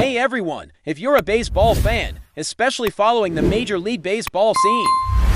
Hey everyone, if you're a baseball fan, especially following the Major League Baseball scene,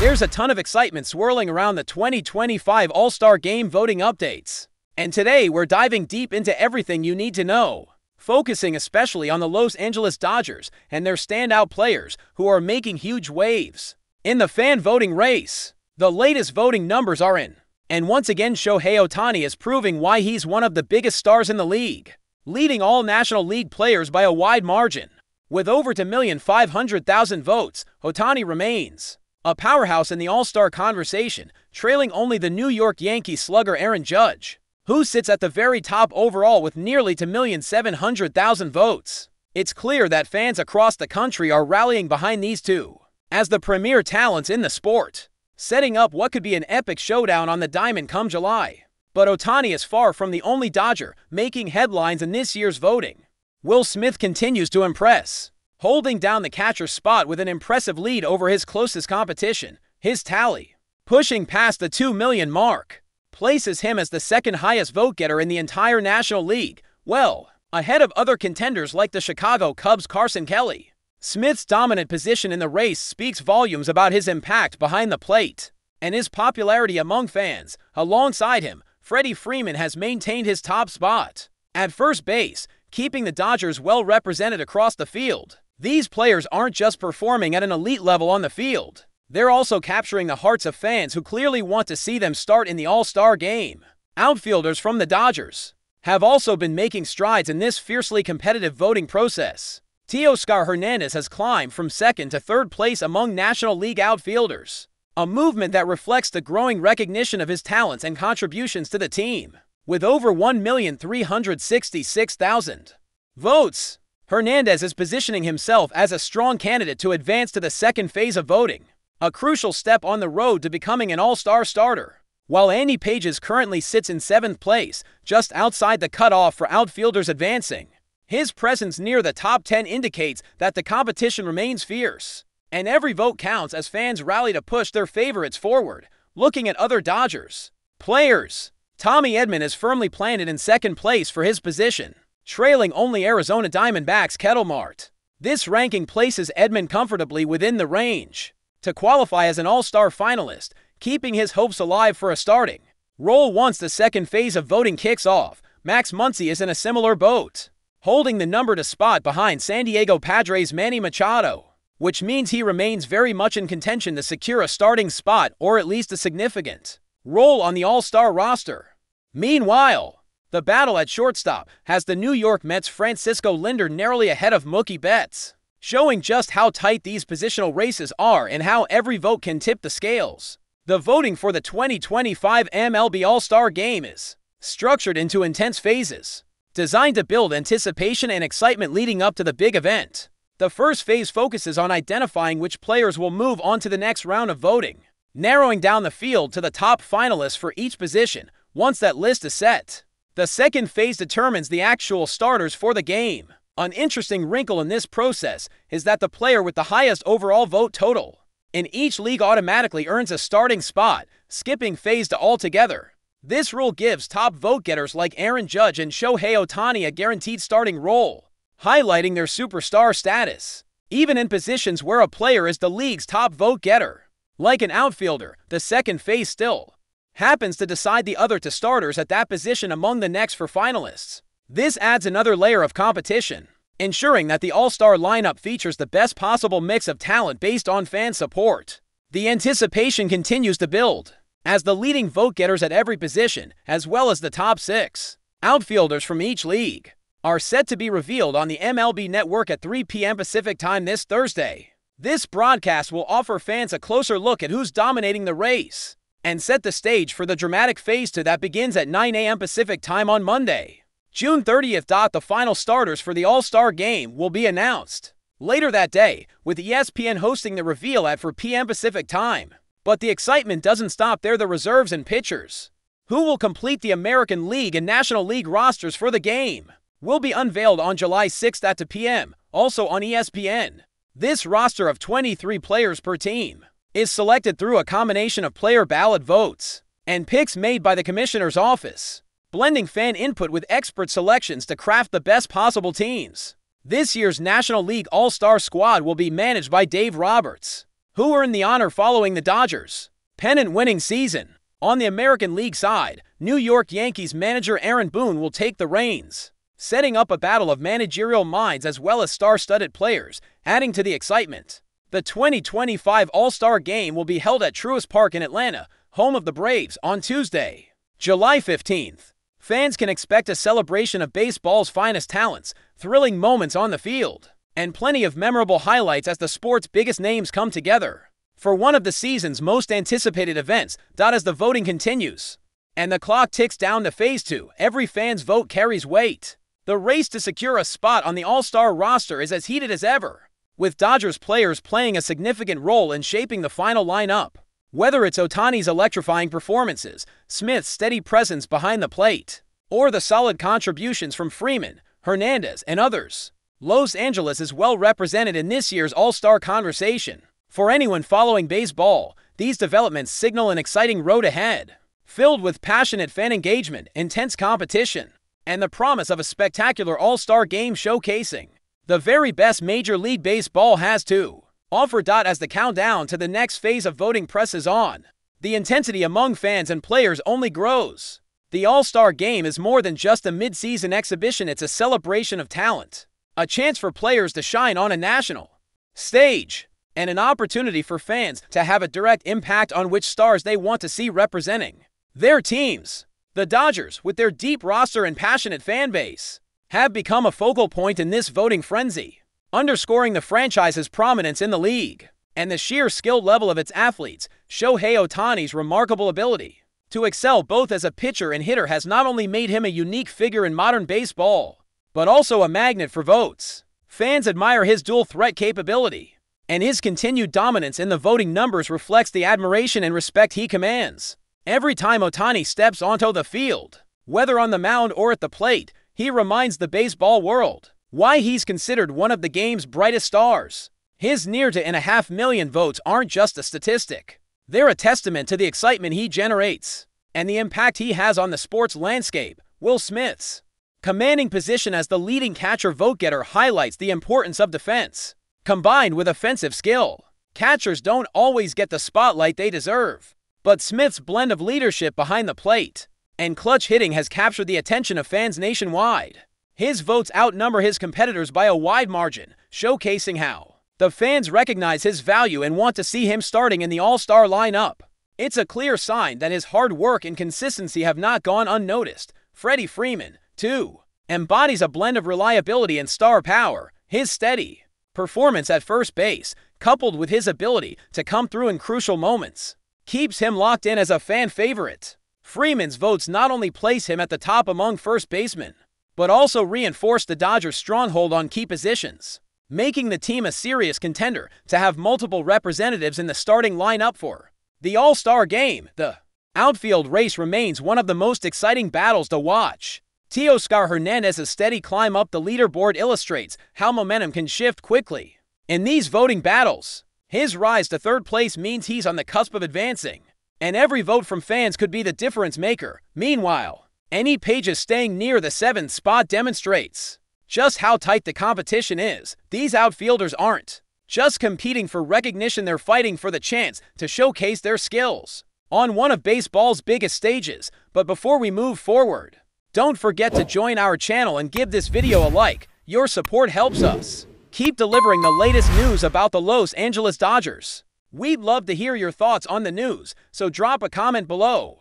there's a ton of excitement swirling around the 2025 All-Star Game voting updates. And today we're diving deep into everything you need to know, focusing especially on the Los Angeles Dodgers and their standout players who are making huge waves in the fan voting race. The latest voting numbers are in, and once again Shohei Ohtani is proving why he's one of the biggest stars in the league, leading all National League players by a wide margin. With over 2,500,000 votes, Ohtani remains a powerhouse in the All-Star conversation, trailing only the New York Yankees slugger Aaron Judge, who sits at the very top overall with nearly 2,700,000 votes. It's clear that fans across the country are rallying behind these two as the premier talents in the sport, setting up what could be an epic showdown on the diamond come July. But Ohtani is far from the only Dodger making headlines in this year's voting. Will Smith continues to impress, holding down the catcher's spot with an impressive lead over his closest competition. His tally, pushing past the 2 million mark, places him as the second highest vote-getter in the entire National League, well ahead of other contenders like the Chicago Cubs' Carson Kelly. Smith's dominant position in the race speaks volumes about his impact behind the plate and his popularity among fans. Alongside him, Freddie Freeman has maintained his top spot at first base, keeping the Dodgers well represented across the field. These players aren't just performing at an elite level on the field, they're also capturing the hearts of fans who clearly want to see them start in the All-Star game. Outfielders from the Dodgers have also been making strides in this fiercely competitive voting process. Teoscar Hernandez has climbed from second to third place among National League outfielders, a movement that reflects the growing recognition of his talents and contributions to the team. With over 1,366,000 votes, Hernandez is positioning himself as a strong candidate to advance to the second phase of voting, a crucial step on the road to becoming an all-star starter. While Andy Pages currently sits in 7th place, just outside the cutoff for outfielders advancing, his presence near the top 10 indicates that the competition remains fierce, and every vote counts as fans rally to push their favorites forward. Looking at other Dodgers players, Tommy Edman is firmly planted in 2nd place for his position, trailing only Arizona Diamondbacks' Kettle Mart. This ranking places Edman comfortably within the range to qualify as an All-Star finalist, keeping his hopes alive for a starting role once the second phase of voting kicks off. Max Muncy is in a similar boat, holding the number 2 spot behind San Diego Padres' Manny Machado, which means he remains very much in contention to secure a starting spot or at least a significant role on the All-Star roster. Meanwhile, the battle at shortstop has the New York Mets' Francisco Lindor narrowly ahead of Mookie Betts, showing just how tight these positional races are and how every vote can tip the scales. The voting for the 2025 MLB All-Star Game is structured into intense phases, designed to build anticipation and excitement leading up to the big event. The first phase focuses on identifying which players will move on to the next round of voting, narrowing down the field to the top finalists for each position. Once that list is set, the second phase determines the actual starters for the game. An interesting wrinkle in this process is that the player with the highest overall vote total in each league automatically earns a starting spot, skipping phase to altogether. This rule gives top vote-getters like Aaron Judge and Shohei Ohtani a guaranteed starting role, highlighting their superstar status. Even in positions where a player is the league's top vote-getter, like an outfielder, the second phase still happens to decide the other 2 starters at that position among the next for finalists. This adds another layer of competition, ensuring that the All-Star lineup features the best possible mix of talent based on fan support. The anticipation continues to build as the leading vote-getters at every position, as well as the top 6 outfielders from each league, are set to be revealed on the MLB Network at 3 p.m. Pacific Time this Thursday. This broadcast will offer fans a closer look at who's dominating the race and set the stage for the dramatic phase 2 that begins at 9 a.m. Pacific Time on Monday, June 30th. The final starters for the All-Star Game will be announced later that day, with ESPN hosting the reveal at 4 p.m. Pacific Time. But the excitement doesn't stop there. The reserves and pitchers who will complete the American League and National League rosters for the game will be unveiled on July 6th at 2 p.m., also on ESPN. This roster of 23 players per team is selected through a combination of player ballot votes and picks made by the commissioner's office, blending fan input with expert selections to craft the best possible teams. This year's National League All-Star squad will be managed by Dave Roberts, who earned the honor following the Dodgers' pennant-winning season. On the American League side, New York Yankees manager Aaron Boone will take the reins, setting up a battle of managerial minds as well as star-studded players, adding to the excitement. The 2025 All-Star Game will be held at Truist Park in Atlanta, home of the Braves, on Tuesday, July 15th. Fans can expect a celebration of baseball's finest talents, thrilling moments on the field, and plenty of memorable highlights as the sport's biggest names come together for one of the season's most anticipated events. As the voting continues and the clock ticks down to Phase 2, every fan's vote carries weight. The race to secure a spot on the All-Star roster is as heated as ever, with Dodgers players playing a significant role in shaping the final lineup. Whether it's Ohtani's electrifying performances, Smith's steady presence behind the plate, or the solid contributions from Freeman, Hernandez, and others, Los Angeles is well represented in this year's All-Star conversation. For anyone following baseball, these developments signal an exciting road ahead, filled with passionate fan engagement, intense competition, and the promise of a spectacular All-Star game showcasing the very best Major League Baseball has to offer. As the countdown to the next phase of voting presses on, the intensity among fans and players only grows. The All-Star Game is more than just a mid-season exhibition. It's a celebration of talent, a chance for players to shine on a national stage, and an opportunity for fans to have a direct impact on which stars they want to see representing their teams. The Dodgers, with their deep roster and passionate fan base, have become a focal point in this voting frenzy, underscoring the franchise's prominence in the league and the sheer skill level of its athletes. Shohei Ohtani's remarkable ability to excel both as a pitcher and hitter has not only made him a unique figure in modern baseball, but also a magnet for votes. Fans admire his dual-threat capability, and his continued dominance in the voting numbers reflects the admiration and respect he commands. Every time Ohtani steps onto the field, whether on the mound or at the plate, he reminds the baseball world why he's considered one of the game's brightest stars. His near 2.5 million votes aren't just a statistic. They're a testament to the excitement he generates and the impact he has on the sports landscape. Will Smith's commanding position as the leading catcher vote-getter highlights the importance of defense, combined with offensive skill. Catchers don't always get the spotlight they deserve, but Smith's blend of leadership behind the plate and clutch hitting has captured the attention of fans nationwide. His votes outnumber his competitors by a wide margin, showcasing how the fans recognize his value and want to see him starting in the All-Star lineup. It's a clear sign that his hard work and consistency have not gone unnoticed. Freddie Freeman, too, embodies a blend of reliability and star power. His steady performance at first base, coupled with his ability to come through in crucial moments, keeps him locked in as a fan favorite. Freeman's votes not only place him at the top among first basemen, but also reinforce the Dodgers' stronghold on key positions, making the team a serious contender to have multiple representatives in the starting lineup for the All-Star Game. The outfield race remains one of the most exciting battles to watch. Teoscar Hernandez's steady climb up the leaderboard illustrates how momentum can shift quickly in these voting battles. His rise to third place means he's on the cusp of advancing, and every vote from fans could be the difference maker. Meanwhile, any Pages staying near the 7th spot demonstrates just how tight the competition is. These outfielders aren't just competing for recognition, they're fighting for the chance to showcase their skills on one of baseball's biggest stages. But before we move forward, don't forget to join our channel and give this video a like. Your support helps us keep delivering the latest news about the Los Angeles Dodgers. We'd love to hear your thoughts on the news, so drop a comment below.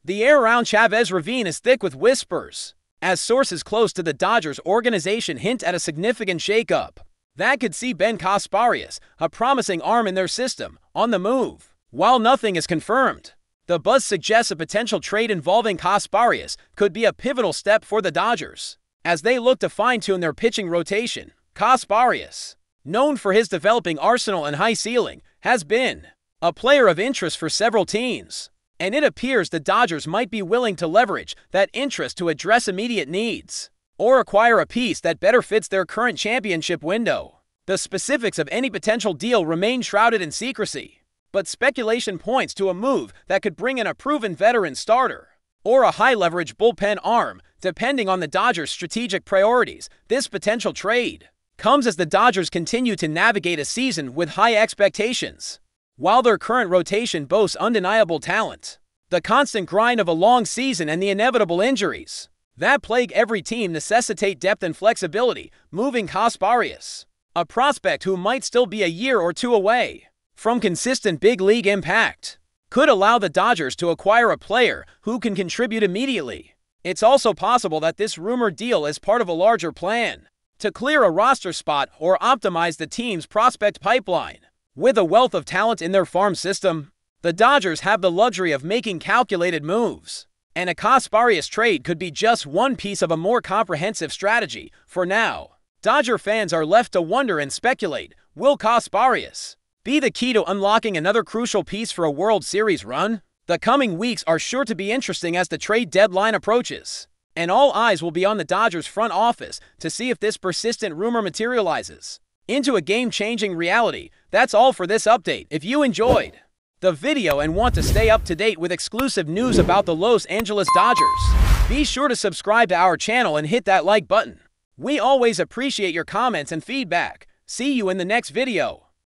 The air around Chavez Ravine is thick with whispers, as sources close to the Dodgers organization hint at a significant shakeup that could see Ben CASPARIUS, a promising arm in their system, on the move. While nothing is confirmed, the buzz suggests a potential trade involving CASPARIUS could be a pivotal step for the Dodgers as they look to fine-tune their pitching rotation. CASPARIUS, known for his developing arsenal and high ceiling, has been a player of interest for several teams, and it appears the Dodgers might be willing to leverage that interest to address immediate needs or acquire a piece that better fits their current championship window. The specifics of any potential deal remain shrouded in secrecy, but speculation points to a move that could bring in a proven veteran starter or a high-leverage bullpen arm, depending on the Dodgers' strategic priorities. This potential trade comes as the Dodgers continue to navigate a season with high expectations. While their current rotation boasts undeniable talent, the constant grind of a long season and the inevitable injuries that plague every team necessitate depth and flexibility, moving CASPARIUS, a prospect who might still be a year or two away from consistent big league impact, could allow the Dodgers to acquire a player who can contribute immediately. It's also possible that this rumored deal is part of a larger plan to clear a roster spot or optimize the team's prospect pipeline. With a wealth of talent in their farm system, the Dodgers have the luxury of making calculated moves, and a CASPARIUS trade could be just one piece of a more comprehensive strategy. For now, Dodger fans are left to wonder and speculate, will CASPARIUS be the key to unlocking another crucial piece for a World Series run? The coming weeks are sure to be interesting as the trade deadline approaches, and all eyes will be on the Dodgers front office to see if this persistent rumor materializes into a game-changing reality. That's all for this update. If you enjoyed the video and want to stay up to date with exclusive news about the Los Angeles Dodgers, be sure to subscribe to our channel and hit that like button. We always appreciate your comments and feedback. See you in the next video.